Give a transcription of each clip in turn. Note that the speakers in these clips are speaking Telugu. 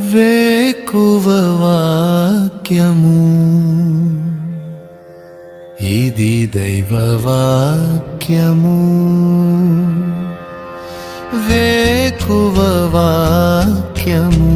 వేకువ వాక్యము ఇది దైవ వాక్యము. వేకువ వాక్యము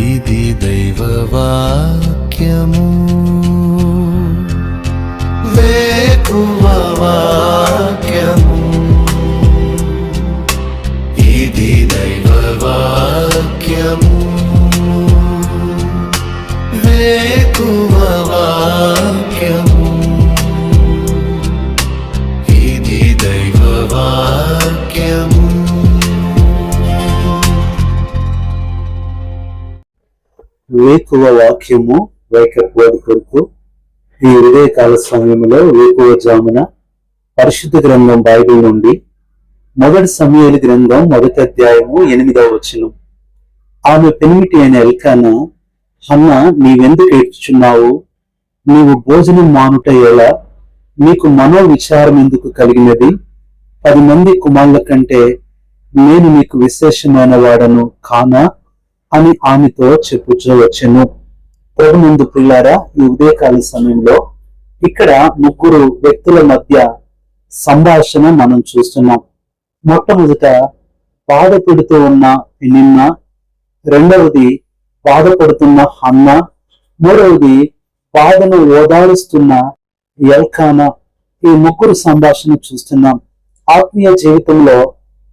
ఇది దైవ వాక్యము. వేకువ వాక్యము ఇది దైవ వాక్యము. వేకువ వాక్యము ఇది దైవ వాక్యము. వేకువ వాక్యము వేకప్ వర్డ్ కొరకు ఈ ఉదయకాల సమయంలో వేకువ జామున పరిశుద్ధ గ్రంథం బైబిల్ నుండి 1 సమూయేలు గ్రంథం 1వ అధ్యాయము 8వ వచనం. ఆమె పెనిమిటి అయిన ఎల్కానా, హన్నా, నీవెందుకు ఏడ్చుచున్నావు? నీవు భోజనం మానుట ఎలా? నీకు మనో విచారం ఎందుకు కలిగినది? 10 మంది కుమారుల కంటే నేను నీకు విశేషమైన వాడను కానా అని ఆమెతో చెప్పుచూ వచ్చెను. ప్రభునందు ప్రియులారా, ఈ ఉదయకాల సమయంలో ఇక్కడ 3 వ్యక్తుల మధ్య సంభాషణ మనం చూస్తున్నాం. మొట్టమొదట బాధపడుతూ ఉన్న పెనిన్న, రెండవది బాధపడుతున్న హన్న, మూడవది బాధను ఓదారుస్తున్న ఎల్కానా. ఈ 3 సంభాషణ చూస్తున్నాం. ఆత్మీయ జీవితంలో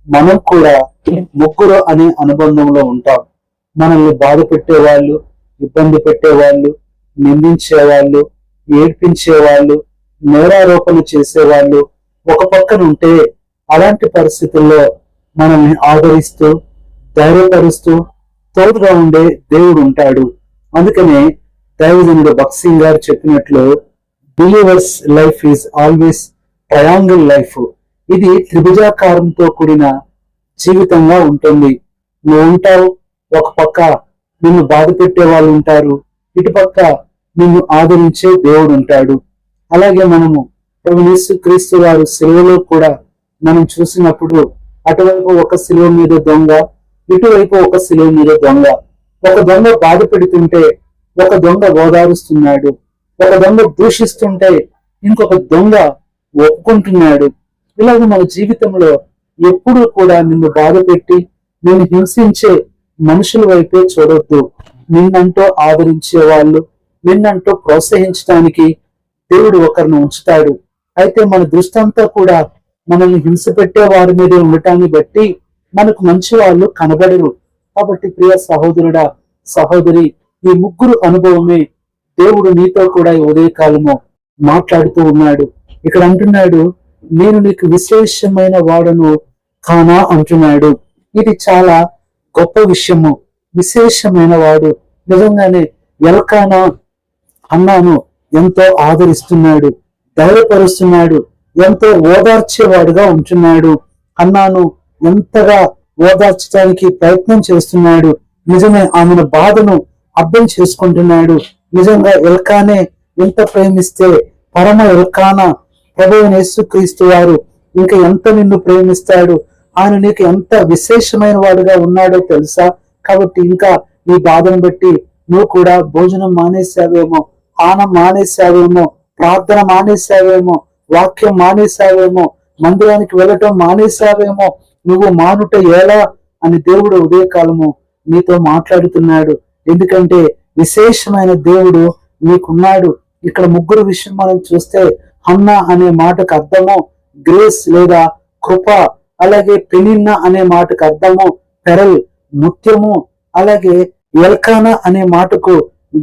మనం కూడా 3 అనే అనుబంధంలో ఉంటాం. మనల్ని బాధ పెట్టేవాళ్ళు, ఇబ్బంది పెట్టేవాళ్ళు, నిందించేవాళ్ళు, ఏడ్పించేవాళ్ళు, నేరారోపణ చేసేవాళ్ళు ఒక పక్కన ఉంటే, అలాంటి పరిస్థితుల్లో మనల్ని ఆదరిస్తూ ధైర్యపరుస్తూ తోడుగా ఉండే దేవుడు ఉంటాడు. అందుకనే దైవజనుడు భగత్ సింగ్ గారు చెప్పినట్లు, believers life is always triangle life. ఇది త్రిభుజాకారంతో కూడిన జీవితంగా ఉంటుంది. నువ్వు ఉంటావు, ఒక పక్క నిన్ను బాధ పెట్టే వాళ్ళు ఉంటారు, ఇటుపక్క నిన్ను ఆదరించే దేవుడు ఉంటాడు. అలాగే మనము ప్రభు యేసు క్రీస్తు వారు సిలువలో కూడా మనం చూసినప్పుడు, అటువైపు ఒక సిలువ మీద దొంగ, ఇటువైపు ఒక సిలువ మీద దొంగ. ఒక దొంగ బాధ పెడుతుంటే ఒక దొంగ ఓదారుస్తున్నాడు, ఒక దొంగ దూషిస్తుంటే ఇంకొక దొంగ ఒప్పుకుంటున్నాడు. ఇలాగ మన జీవితంలో ఎప్పుడూ కూడా నిన్ను బాధ పెట్టి నిన్ను హింసించే మనుషుల వైపే చూడొద్దు. నిన్నంటూ ఆదరించే వాళ్ళు, నిన్నంటూ ప్రోత్సహించడానికి దేవుడు ఒకరిని ఉంచుతాడు. అయితే మన దృష్టి అంతా కూడా మనల్ని హింస పెట్టే వారి మీదే ఉండటాన్ని బట్టి మనకు మంచి వాళ్ళు కనబడరు. కాబట్టి ప్రియ సహోదరుడా, సహోదరి, ఈ 3 అనుభవమే దేవుడు నీతో కూడా ఈ ఉదయకాలము మాట్లాడుతూ ఉన్నాడు. ఇక్కడ అంటున్నాడు, నేను నీకు విశేషమైన వాడను కానా అంటున్నాడు. ఇది చాలా గొప్ప విషయము. విశేషమైన వాడు. నిజంగానే ఎల్కానా హన్నాను ఎంతో ఆదరిస్తున్నాడు, ధైర్యపరుస్తున్నాడు, ఎంతో ఓదార్చేవాడుగా ఉంటున్నాడు. హన్నాను ఎంతగా ఓదార్చడానికి ప్రయత్నం చేస్తున్నాడు. నిజమే, ఆమెను బాధను అర్థం చేసుకుంటున్నాడు. నిజంగా ఎల్కానే ఎంత ప్రేమిస్తే పరమ ఎల్కానా ప్రభువైన యేసుక్రీస్తు వారు ఇంకా ఎంత నిన్ను ప్రేమిస్తాడు, ఆయన నీకు ఎంత విశేషమైన వాడుగా ఉన్నాడో తెలుసా? కాబట్టి ఇంకా నీ బాధను బట్టి నువ్వు కూడా భోజనం మానేసావేమో, ఆనం మానేసావేమో, ప్రార్థన మానేసావేమో, వాక్యం మానేసావేమో, మందిరానికి వెళ్ళటం మానేసావేమో, నువ్వు మానుట ఎలా అని దేవుడు ఉదయకాలము నీతో మాట్లాడుతున్నాడు. ఎందుకంటే విశేషమైన దేవుడు నీకున్నాడు. ఇక్కడ 3 విషయం మనం చూస్తే, హన్నా అనే మాటకు అర్థము గ్రేస్ లేదా కృప, అలాగే పెనిన్న అనే మాటకు అర్థము పెరల్, ముత్యము, అలాగే ఎల్కానా అనే మాటకు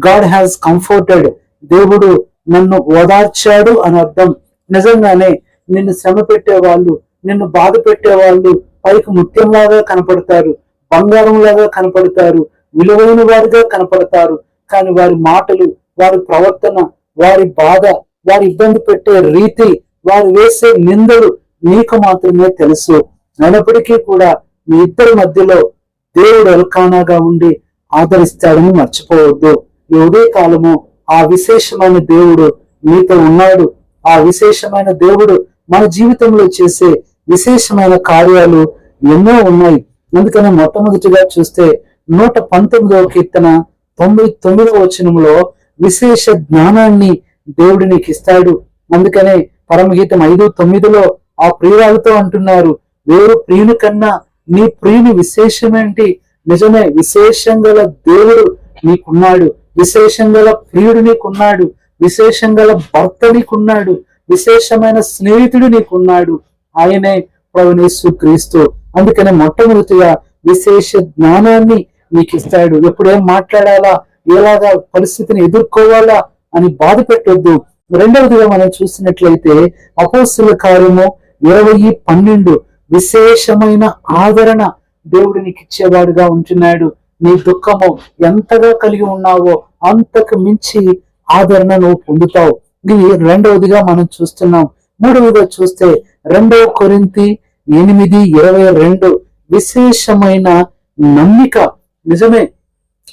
గాడ్ హ్యాస్ కంఫర్టెడ్, దేవుడు నన్ను ఓదార్చాడు అని అర్థం. నిజంగానే నిన్ను శ్రమ పెట్టే వాళ్ళు, నిన్ను బాధ పెట్టే వాళ్ళు పైకి ముత్యంలాగా కనపడతారు, బంగారంలాగా కనపడతారు, విలువైన వారిగా కనపడతారు. కానీ వారి మాటలు, వారి ప్రవర్తన, వారి బాధ, వారి ఇబ్బంది పెట్టే రీతి, వారు వేసే నిందలు నీకు మాత్రమే తెలుసు. అయినప్పటికీ కూడా మీ ఇద్దరి మధ్యలో దేవుడు ఎల్కానాగా ఉండి ఆదరిస్తాడని మర్చిపోవద్దు. ఈ ఉదయకాలము ఆ విశేషమైన దేవుడు నీతో ఉన్నాడు. ఆ విశేషమైన దేవుడు మన జీవితంలో చేసే విశేషమైన కార్యాలు ఎన్నో ఉన్నాయి. అందుకని మొట్టమొదటిగా చూస్తే 119వ కీర్తన 99వ వచనంలో విశేష జ్ఞానాన్ని దేవుడు నీకు ఇస్తాడు. అందుకనే పరమగీతం 5:9లో ఆ ప్రియురాలతో అంటున్నారు, వేరు ప్రియుని కన్నా నీ ప్రియుని విశేషమేంటి? నిజమే, విశేషం గల దేవుడు నీకున్నాడు, విశేషం గల ప్రియుడు నీకున్నాడు, విశేషం గల భర్త నీకున్నాడు, విశేషమైన స్నేహితుడు నీకున్నాడు. ఆయనే ప్రభువైన యేసుక్రీస్తు. అందుకనే మొట్టమొదటిగా విశేష జ్ఞానాన్ని నీకు ఇస్తాడు. ఎప్పుడేం మాట్లాడాలా, ఎలాగా పరిస్థితిని ఎదుర్కోవాలా అని బాధ పెట్టొద్దు. రెండవదిగా మనం చూసినట్లయితే అపోస్తలుల కార్యము 20:12 విశేషమైన ఆదరణ దేవుడు నీకు ఇచ్చేవాడుగా ఉంటున్నాడు. నీ దుఃఖము ఎంతగా కలిగి ఉన్నావో అంతకు మించి ఆదరణ నువ్వు పొందుతావు. ఇది రెండవదిగా మనం చూస్తున్నాం. మూడవదిగా చూస్తే 2 కొరింథీ 8:22 విశేషమైన నమ్మిక. నిజమే,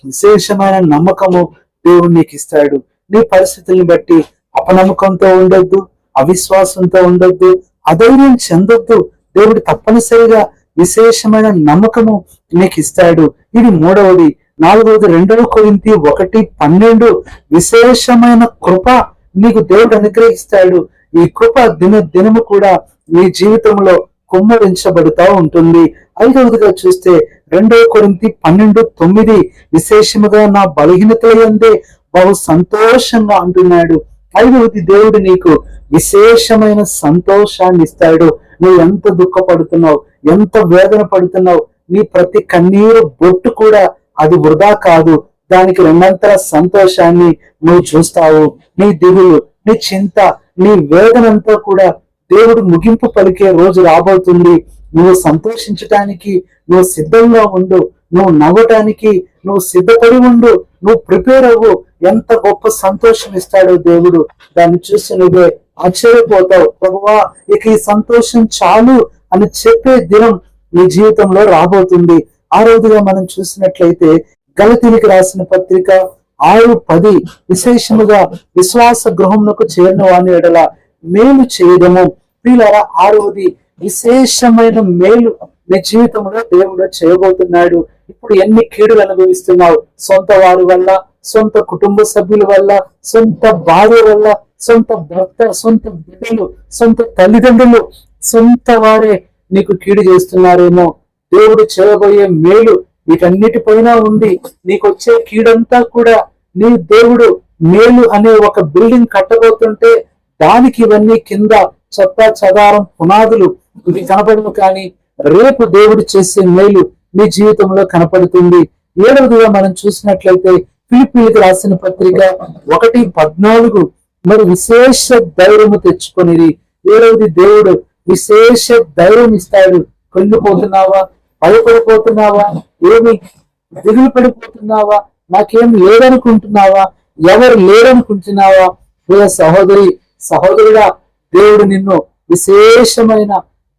విశేషమైన నమ్మకము దేవుడు నీకు ఇస్తాడు. నీ పరిస్థితుల్ని బట్టి అపనమ్మకంతో ఉండొద్దు, అవిశ్వాసంతో ఉండొద్దు, అధైర్యం చెందొద్దు. దేవుడు తప్పనిసరిగా విశేషమైన నమ్మకము నీకు ఇస్తాడు. ఇది మూడవది. నాలుగవది 2 కొరింథీ 1:12 విశేషమైన కృప నీకు దేవుడు అనుగ్రహిస్తాడు. ఈ కృప దినము కూడా నీ జీవితంలో కుమ్మరించబడుతూ ఉంటుంది. ఐదవదిగా చూస్తే 2 కొరింథీ 12:9 విశేషముగా నా బలహీనతలందే బహు సంతోషంగా అంటున్నాడు. ఐదవది, దేవుడు నీకు విశేషమైన సంతోషాన్ని ఇస్తాడు. నువ్వు ఎంత దుఃఖపడుతున్నావు, ఎంత వేదన పడుతున్నావు, నీ ప్రతి కన్నీరు బొట్టు కూడా అది వృధా కాదు. దానికి రెండంతల సంతోషాన్ని నువ్వు చూస్తావు. నీ దిగులు, నీ చింత, నీ వేదనంతా కూడా దేవుడు ముగింపు పలికే రోజు రాబోతుంది. నువ్వు సంతోషించటానికి నువ్వు సిద్ధంగా ఉండు, నువ్వు నవ్వటానికి నువ్వు సిద్ధపడి ఉండు, నువ్వు ప్రిపేర్ అవ్వు. ఎంత గొప్ప సంతోషం ఇస్తాడో దేవుడు. దాన్ని చూసి నువ్వే ఆశ్చర్యపోతావు. ప్రభువా, ఇక ఈ సంతోషం చాలు అని చెప్పే దినం నీ జీవితంలో రాబోతుంది. ఆ రోజుగా మనం చూసినట్లయితే గలతీయులకు రాసిన పత్రిక 6:10 విశేషముగా విశ్వాస గృహమునకు చేరిన వాని ఎడల మేలు చేయడము. ప్రియులారా, ఆరవది విశేషమైన మేలు నీ జీవితంలో దేవుడు చేయబోతున్నాడు. ఇప్పుడు ఎన్ని కీడులు అనుభవిస్తున్నావు, సొంత వారి వల్ల, సొంత కుటుంబ సభ్యుల వల్ల, సొంత భార్య వల్ల, సొంత భర్త, సొంత బిడ్డలు, సొంత తల్లిదండ్రులు, సొంత వారే నీకు కీడు చేస్తున్నారేమో. దేవుడు చేయబోయే మేలు వీటన్నిటిపైన ఉంది. నీకు వచ్చే కీడంతా కూడా నీ దేవుడు మేలు అనే ఒక బిల్డింగ్ కట్టబోతుంటే దానికి ఇవన్నీ కింద చెత్త చెదారం పునాదులు ఇవి కనపడము, కానీ రేపు దేవుడు చేసే మేలు నీ జీవితంలో కనపడుతుంది. ఏడవదిగా మనం చూసినట్లయితే ఫిలిప్పీయులకు రాసిన పత్రిక 1:14 మరి విశేష ధైర్యము తెచ్చుకొనిది. ఏడవది, దేవుడు విశేష ధైర్యం ఇస్తాడు. కృంగిపోతున్నావా, భయపడిపోతున్నావా, ఏమి దిగులు పడిపోతున్నావా, నాకేం లేదనుకుంటున్నావా, ఎవరు లేరనుకుంటున్నావా? సహోదరి సహోదరుడా, దేవుడు నిన్ను విశేషమైన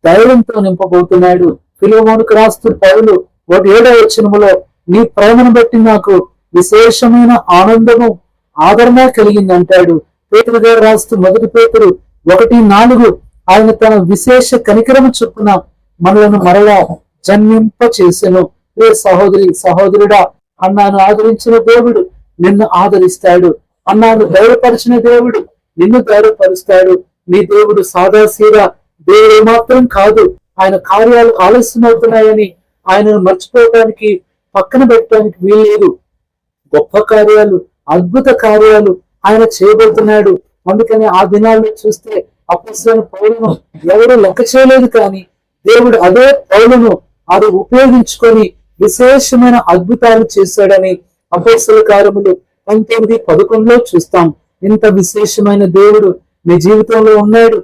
ధైర్యంతో నింపబోతున్నాడు. ఫిలెమోనుకు రాస్తూ పౌలు 7వ వచనములో నీ ప్రేమను బట్టి నాకు విశేషమైన ఆనందము ఆదరణ కలిగింది అంటాడు. పేతురు గారు రాస్తూ 1 పేతురు 1:4 ఆయన తన విశేష కనికరము చొప్పున మనలను మరలా జన్మింప చేసెను. ఏ సహోదరి సహోదరుడా, అన్నాను ఆదరించిన దేవుడు నిన్ను ఆదరిస్తాడు. అన్నాను ధైర్యపరిచిన దేవుడు నిన్ను ధైర్యపరుస్తాడు. నీ దేవుడు సాదాసీదా దేవుడు మాత్రం కాదు. ఆయన కార్యాలు ఆలస్యమవుతున్నాయని ఆయనను మర్చిపోవటానికి, పక్కన పెట్టడానికి వీల్లేదు. గొప్ప కార్యాలు, అద్భుత కార్యాలు ఆయన చేయబోతున్నాడు. అందుకని ఆ దినాల్లో చూస్తే అపొస్తలుడైన పౌలును ఎవరు లెక్క చేయలేదు, కానీ దేవుడు అదే పౌలును అది ఉపయోగించుకొని విశేషమైన అద్భుతాలు చేశాడని అపొస్తలుల కార్యములు 19:11 చూస్తాం. ఇంత విశేషమైన దేవుడు నీ జీవితంలో ఉన్నాడు.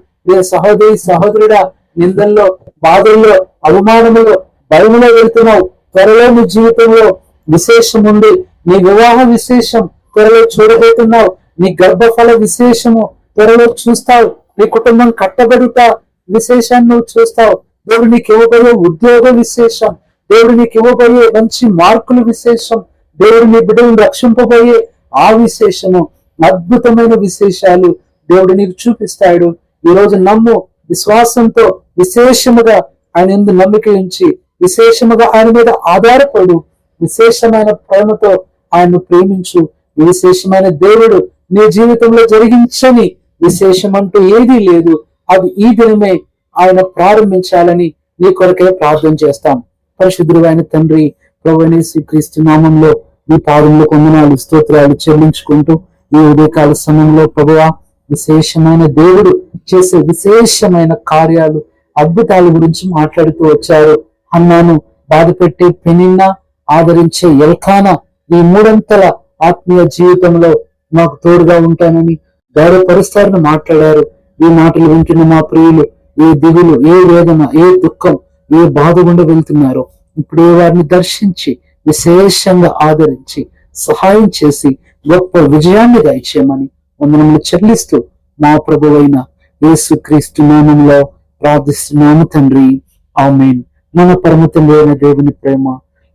సహోదరి సహోదరుడా, నిందల్లో, బాధల్లో, అవమానములో, భయములో వెళ్తున్నావు. త్వరలో నీ జీవితంలో విశేషం ఉంది. నీ వివాహ విశేషం త్వరలో చూడబోతున్నావు. నీ గర్భఫల విశేషము త్వరలో చూస్తావు. నీ కుటుంబం కట్టబడుట విశేషాన్ని నువ్వు చూస్తావు. దేవుడు నీకు ఇవ్వబోయే ఉద్యోగ విశేషం, దేవుడు నీకు ఇవ్వబోయే మంచి మార్కుల విశేషం, దేవుడు నీ బిడ్డలను రక్షింపబోయే ఆ విశేషము, అద్భుతమైన విశేషాలు దేవుడు నీకు చూపిస్తాడు. ఈ రోజు నమ్ము, విశ్వాసంతో విశేషముగా ఆయన యందు నమ్మిక ఉంచి విశేషముగా ఆయన మీద ఆధారపడు, విశేషమైన ప్రేమతో ఆయన్ను ప్రేమించు. ఈ విశేషమైన దేవుడు నీ జీవితంలో జరిగించని విశేషం అంటూ ఏదీ లేదు. అది ఈ దినమే ఆయన ప్రారంభించాలని నీ కొరకే ప్రార్థన చేస్తాం. పరిశుద్ధుడు అయిన తండ్రి, ప్రభువైన యేసుక్రీస్తు నామంలో ఈ పాదములకు వందనాలు, స్తోత్రాలు చెల్లించుకుంటూ ఈ ఉదయకాల సమయంలో ప్రభువా, విశేషమైన దేవుడు చేసే విశేషమైన కార్యాలు, అద్భుతాల గురించి మాట్లాడుతూ వచ్చారు. హన్నాను బాధపెట్టి పెనిన్నా ఆదరించే ఎల్కానా ఈ మూడంతల ఆత్మీయ జీవితంలో మాకు తోడుగా ఉంటానని ధైర్యపరుస్తారని మాట్లాడారు. ఈ మాటలు వింటున్న మా ప్రియులు ఏ దిగులు, ఏ వేదన, ఏ దుఃఖం, ఏ బాధ గుండా వెళ్తున్నారో ఇప్పుడు వారిని దర్శించి విశేషంగా ఆదరించి సహాయం చేసి గొప్ప విజయాన్ని దయచేయమని వందనములు చెల్లిస్తూ మా ప్రభువైన యేసుక్రీస్తు నామములో ప్రార్థిస్తున్నాము తండ్రి, ఆమేన్. మన పరమ తండ్రి అయిన దేవుని ప్రేమ,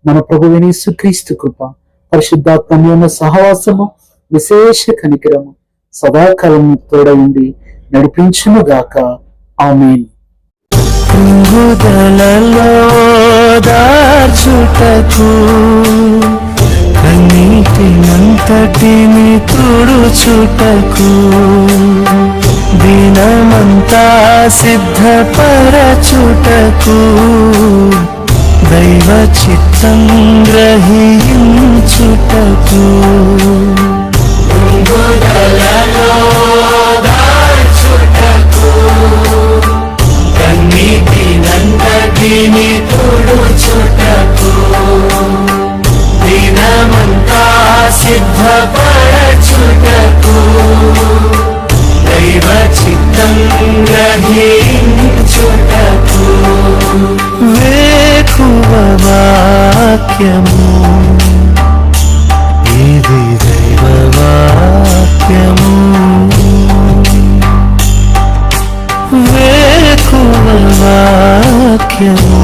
మన ప్రభువైన యేసుక్రీస్తు కృప, పరిశుద్ధాత్మమైన సహవాసము, విశేష కనికరము సదాకాలం తోడైండి నడిపించును గాక. ఆమేన్. హృదలలో దాచుటకు కన్నీటినంతటిని తుడుచుటకు దినమంతా సిద్ధపరచుటకు దైవ చిత్తం గ్రహించుటకు కన్నీటినంతటిని తుడుచుటకు దినమంతా సిద్ధపరచుటకు దైవ చిత్తం గ్రహించుటకు వేకువ వాక్యము, ఇది దైవ వాక్యము. వేకువ వాక్యము,